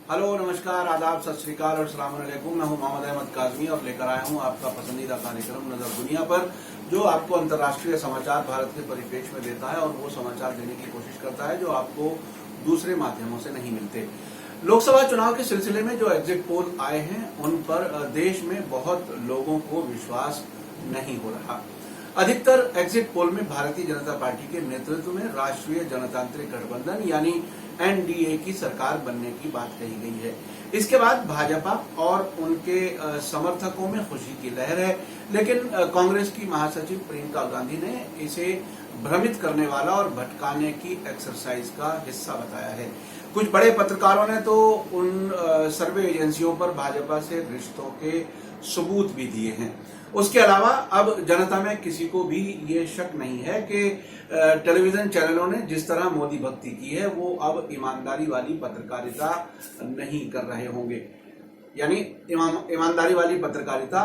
Hello, नमस्कार, आदाब, सत श्री अकाल और सलाम अलैकुम। मैं हूं मोहम्मद अहमद काज़मी और लेकर आया हूं आपका पसंदीदा कार्यक्रम नजर दुनिया पर, जो आपको अंतर्राष्ट्रीय समाचार भारत के परिप्रेक्ष्य में देता है और वो समाचार देने की कोशिश करता है जो आपको दूसरे माध्यमों से नहीं मिलते। लोकसभा चुनाव के सिलसिले में जो एग्जिट पोल आए हैं उन पर देश में बहुत लोगों को विश्वास नहीं हो रहा। अधिकतर एग्जिट पोल में भारतीय जनता पार्टी के नेतृत्व में राष्ट्रीय जनतांत्रिक गठबंधन यानी एनडीए की सरकार बनने की बात कही गई है। इसके बाद भाजपा और उनके समर्थकों में खुशी की लहर है, लेकिन कांग्रेस की महासचिव प्रियंका गांधी ने इसे भ्रमित करने वाला और भटकाने की एक्सरसाइज का हिस्सा बताया है। कुछ बड़े पत्रकारों ने तो उन सर्वे एजेंसियों पर भाजपा से रिश्तों के सबूत भी दिए हैं। उसके अलावा अब जनता में किसी को भी ये शक नहीं है कि टेलीविजन चैनलों ने जिस तरह मोदी भक्ति की है वो अब ईमानदारी वाली पत्रकारिता नहीं कर रहे होंगे, यानी ईमानदारी वाली पत्रकारिता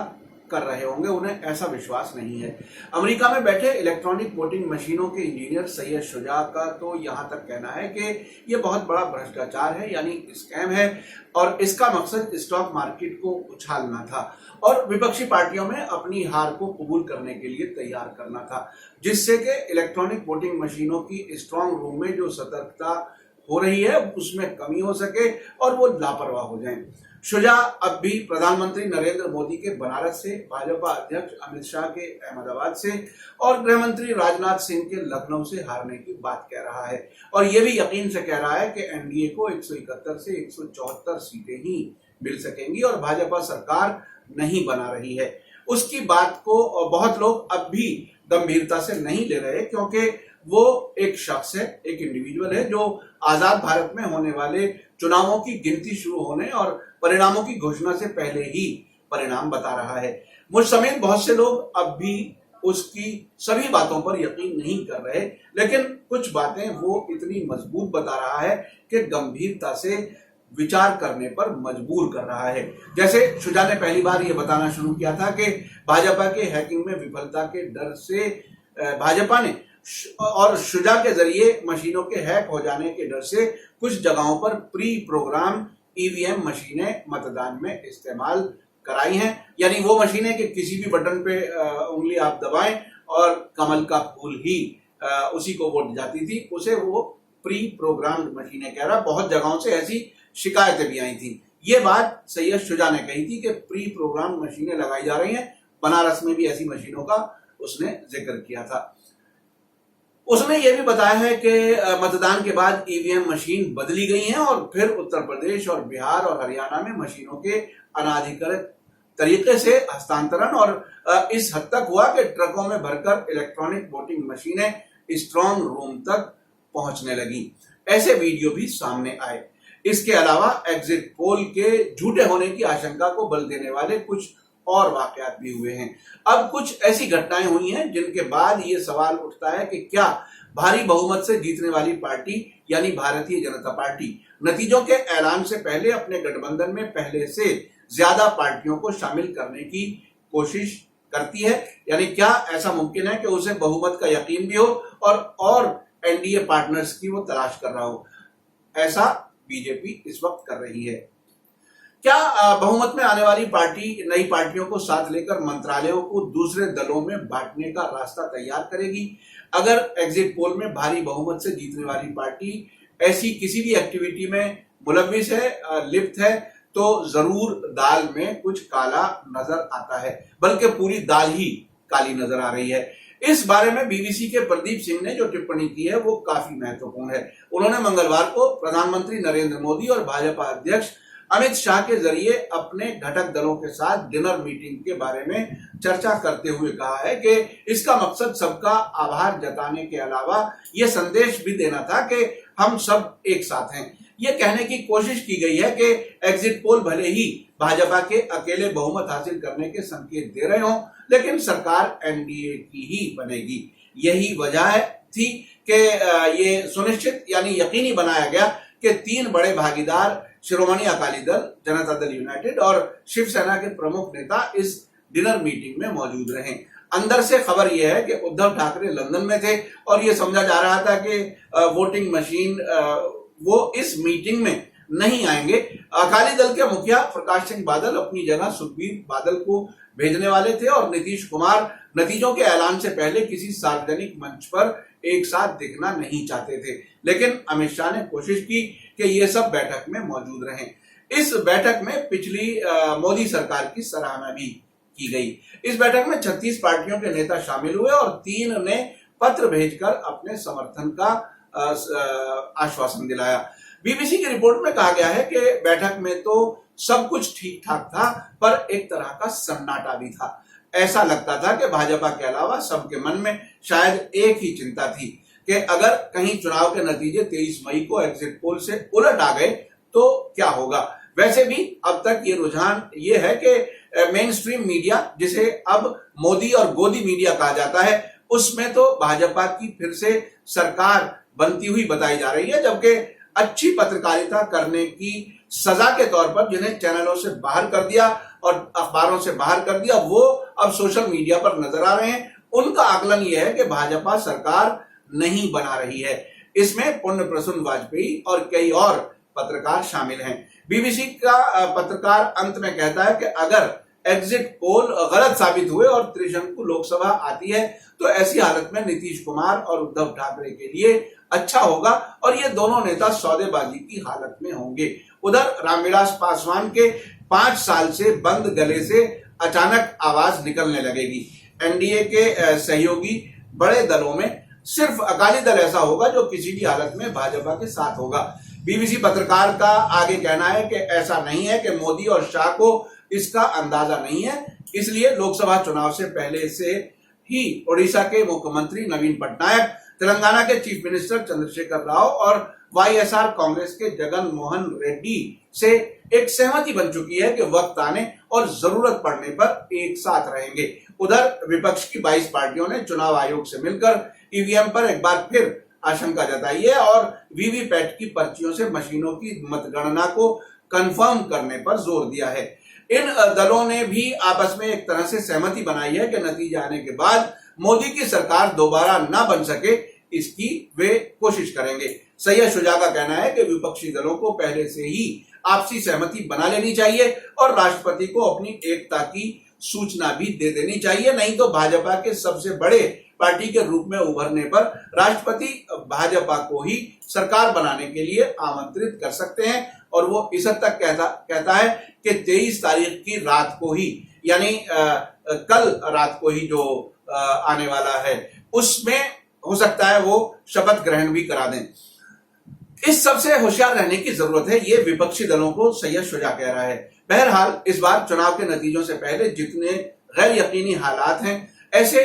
कर रहे होंगे, उन्हें ऐसा विश्वास नहीं है। अमेरिका में बैठे इलेक्ट्रॉनिक वोटिंग मशीनों के इंजीनियर सैयद शुजा का तो यहां तक कहना है कि ये बहुत बड़ा भ्रष्टाचार है, यानी स्कैम है, और इसका मकसद स्टॉक मार्केट को उछालना था और विपक्षी पार्टियों में अपनी हार को कबूल करने के लिए तैयार करना था, जिससे कि इलेक्ट्रॉनिक वोटिंग मशीनों की स्ट्रांग रूम में जो सतर्कता हो रही है उसमें कमी हो सके और वो लापरवाह हो जाएं। शुजा अब भी प्रधानमंत्री नरेंद्र मोदी के बनारस से, भाजपा अध्यक्ष अमित शाह के अहमदाबाद से और गृह मंत्री राजनाथ सिंह के लखनऊ से हारने की बात कह रहा है, और ये भी यकीन से कह रहा है कि एनडीए को 171 से 174 सीटें ही मिल सकेंगी और भाजपा सरकार नहीं बना रही है। उसकी बात को बहुत लोग अब भी गंभीरता से नहीं ले रहे, क्योंकि वो एक शख्स है, एक इंडिविजुअल है जो आजाद भारत में होने वाले चुनावों की गिनती शुरू होने और परिणामों की घोषणा से पहले ही परिणाम बता रहा है। मुझ समेत बहुत से लोग अब भी उसकी सभी बातों पर यकीन नहीं कर रहे, लेकिन कुछ बातें वो इतनी मजबूत बता रहा है कि गंभीरता से विचार करने पर मजबूर कर रहा है। जैसे शुजा ने पहली बार ये बताना शुरू किया था कि भाजपा के हैकिंग में विफलता के डर से भाजपा ने और शुजा के जरिए मशीनों के हैक हो जाने के डर से कुछ जगहों पर प्री प्रोग्राम ईवीएम मशीनें मतदान में इस्तेमाल कराई हैं, यानी वो मशीनें कि किसी भी बटन पे उंगली आप दबाएं और कमल का फूल ही उसी को वोट जाती थी, उसे वो प्री प्रोग्राम मशीनें कह रहा। बहुत जगहों से ऐसी शिकायतें भी आई थी। ये बात सैयद शुजा ने कही थी कि प्री प्रोग्राम मशीनें लगाई जा रही हैं। बनारस में भी ऐसी मशीनों का उसने जिक्र किया था। उसने ये भी बताया है कि मतदान के बाद ईवीएम मशीन बदली गई हैं और फिर उत्तर प्रदेश और बिहार और हरियाणा में मशीनों के अनाधिकृत तरीके से हस्तांतरण और इस हद तक हुआ कि ट्रकों में भरकर इलेक्ट्रॉनिक वोटिंग मशीनें स्ट्रांग रूम तक पहुंचने लगी। ऐसे वीडियो भी सामने आए। इसके अलावा एग्जिट पोल के झूठे होने की आशंका को बल देने वाले कुछ और वाकयात भी हुए हैं। अब कुछ ऐसी घटनाएं हुई हैं जिनके बाद ये सवाल उठता है कि क्या भारी बहुमत से जीतने वाली पार्टी यानी भारतीय जनता पार्टी नतीजों के ऐलान से पहले अपने गठबंधन में पहले से ज्यादा पार्टियों को शामिल करने की कोशिश करती है, यानी क्या ऐसा मुमकिन है कि उसे बहुमत का यकीन भी हो और एनडीए पार्टनर्स की वो तलाश कर रहा हो। ऐसा बीजेपी इस वक्त कर रही है। क्या बहुमत में आने वाली पार्टी नई पार्टियों को साथ लेकर मंत्रालयों को दूसरे दलों में बांटने का रास्ता तैयार करेगी? अगर एग्जिट पोल में भारी बहुमत से जीतने वाली पार्टी ऐसी किसी भी एक्टिविटी में मुलविस है, लिप्त है, तो जरूर दाल में कुछ काला नजर आता है, बल्कि पूरी दाल ही काली नजर आ रही है। इस बारे में बीबीसी के प्रदीप सिंह ने जो टिप्पणी की है वो काफी महत्वपूर्ण है। उन्होंने मंगलवार को प्रधानमंत्री नरेंद्र मोदी और भाजपा अध्यक्ष अमित शाह के जरिए अपने घटक दलों के साथ डिनर मीटिंग के बारे में चर्चा करते हुए कहा है कि इसका मकसद सबका आभार जताने के अलावा यह संदेश भी देना था कि हम सब एक साथ हैं। ये कहने की कोशिश की गई है कि एग्जिट पोल भले ही भाजपा के अकेले बहुमत हासिल करने के संकेत दे रहे हों, लेकिन सरकार एनडीए की ही बनेगी। यही वजह थी कि ये सुनिश्चित यानी यकीनी बनाया गया कि तीन बड़े भागीदार शिरोमणि अकाली दल, जनता दल यूनाइटेड और शिवसेना के प्रमुख नेता इस डिनर मीटिंग में मौजूद रहे। अंदर से खबर यह है कि उद्धव ठाकरे लंदन में थे और यह समझा जा रहा था कि वोटिंग मशीन वो इस मीटिंग में नहीं आएंगे। अकाली दल के मुखिया प्रकाश सिंह बादल अपनी जगह सुखबीर बादल को भेजने वाले थे और नीतीश कुमार नतीजों के ऐलान से पहले किसी सार्वजनिक मंच पर एक साथ दिखना नहीं चाहते थे, लेकिन अमित शाह ने कोशिश की कि ये सब बैठक में मौजूद रहें। इस बैठक में पिछली मोदी सरकार की सराहना भी की गई। इस बैठक में 36 पार्टियों के नेता शामिल हुए और 3 ने पत्र भेजकर अपने समर्थन का आश्वासन दिलाया। बीबीसी की रिपोर्ट में कहा गया है कि बैठक में तो सब कुछ ठीक ठाक था, पर एक तरह का सन्नाटा भी था। ऐसा लगता था कि भाजपा के अलावा सबके मन में शायद एक ही चिंता थी कि अगर कहीं चुनाव के नतीजे 23 मई को एग्जिट पोल से उलट आ गए तो क्या होगा। वैसे भी अब तक ये रुझान ये है कि मेन स्ट्रीम मीडिया, जिसे अब मोदी और गोदी मीडिया कहा जाता है, उसमें तो भाजपा की फिर से सरकार बनती हुई बताई जा रही है, जबकि अच्छी पत्रकारिता करने की सजा के तौर पर जिन्हें चैनलों से बाहर कर दिया और अखबारों से बाहर कर दिया, वो अब सोशल मीडिया पर नजर आ रहे हैं। उनका आकलन यह है कि भाजपा सरकार नहीं बना रही है। इसमें पुण्य प्रसून वाजपेयी और कई और पत्रकार शामिल हैं। बीबीसी का पत्रकार अंत में कहता है कि अगर एग्जिट पोल गलत साबित हुए और त्रिशंकु लोकसभा आती है तो ऐसी हालत में नीतीश कुमार और उद्धव ठाकरे के लिए अच्छा होगा और ये दोनों नेता सौदेबाजी की हालत में होंगे। उधर रामविलास पासवान के 5 साल से बंद गले से अचानक आवाज निकलने लगेगी। एनडीए के सहयोगी बड़े दलों में सिर्फ अकाली दल ऐसा होगा जो किसी भी हालत में भाजपा के साथ होगा। बीबीसी पत्रकार का आगे कहना है कि ऐसा नहीं है कि मोदी और शाह को इसका अंदाजा नहीं है, इसलिए लोकसभा चुनाव से पहले से ही ओडिशा के मुख्यमंत्री नवीन पटनायक, तेलंगाना के चीफ मिनिस्टर चंद्रशेखर राव और वाईएसआर कांग्रेस के जगन मोहन रेड्डी से एक सहमति बन चुकी है कि वक्त आने और जरूरत पड़ने पर एक साथ रहेंगे। उधर विपक्ष की 22 पार्टियों ने चुनाव आयोग से मिलकर ईवीएम पर एक बार फिर आशंका जताई है और वीवीपैट की पर्चियों से मशीनों की मतगणना को कंफर्म करने पर जोर दिया है। इन दलों ने भी आपस में एक तरह से सहमति बनाई है कि नतीजे आने के बाद मोदी की सरकार दोबारा ना बन सके, इसकी वे कोशिश करेंगे। सैयद शुजा का कहना है कि विपक्षी दलों को पहले से ही आपसी सहमति बना लेनी चाहिए और राष्ट्रपति को अपनी एकता की सूचना भी दे देनी चाहिए, नहीं तो भाजपा के सबसे बड़े पार्टी के रूप में उभरने पर राष्ट्रपति भाजपा को ही सरकार बनाने के लिए आमंत्रित कर सकते हैं। और वो इस हद तक कहता है कि 23 तारीख की रात को ही, यानी कल रात को ही जो आने वाला है, उसमें हो सकता है वो शपथ ग्रहण भी करा दें। इस सबसे होशियार रहने की जरूरत है, ये विपक्षी दलों को सैयद शुजा कह रहा है। बहरहाल इस बार चुनाव के नतीजों से पहले जितने गैर यकीनी हालात हैं, ऐसे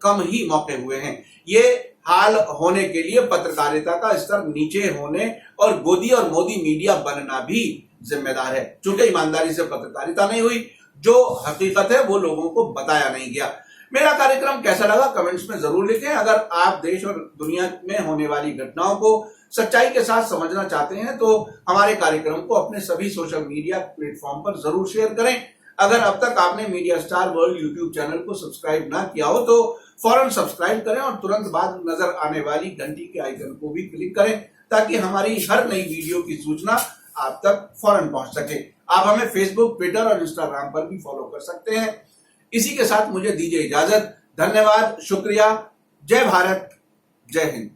कम ही मौके हुए हैं। ये हाल होने के लिए पत्रकारिता का स्तर नीचे होने और गोदी और मोदी मीडिया बनना भी जिम्मेदार है। चूंकि ईमानदारी से पत्रकारिता नहीं हुई, जो हकीकत है वो लोगों को बताया नहीं गया। मेरा कार्यक्रम कैसा लगा कमेंट्स में जरूर लिखें। अगर आप देश और दुनिया में होने वाली घटनाओं को सच्चाई के साथ समझना चाहते हैं तो हमारे कार्यक्रम को अपने सभी सोशल मीडिया प्लेटफॉर्म पर जरूर शेयर करें। अगर अब तक आपने media star world YouTube channel को सब्सक्राइब ना किया हो तो फौरन सब्सक्राइब करें और तुरंत बाद नजर आने वाली घंटी के आइकन को भी क्लिक करें ताकि हमारी हर नई वीडियो की सूचना आप तक फौरन पहुंच सके। आप हमें फेसबुक, ट्विटर और इंस्टाग्राम पर भी फॉलो कर सकते हैं। इसी के साथ मुझे दीजिए इजाजत। धन्यवाद, शुक्रिया, जय भारत, जय हिंद।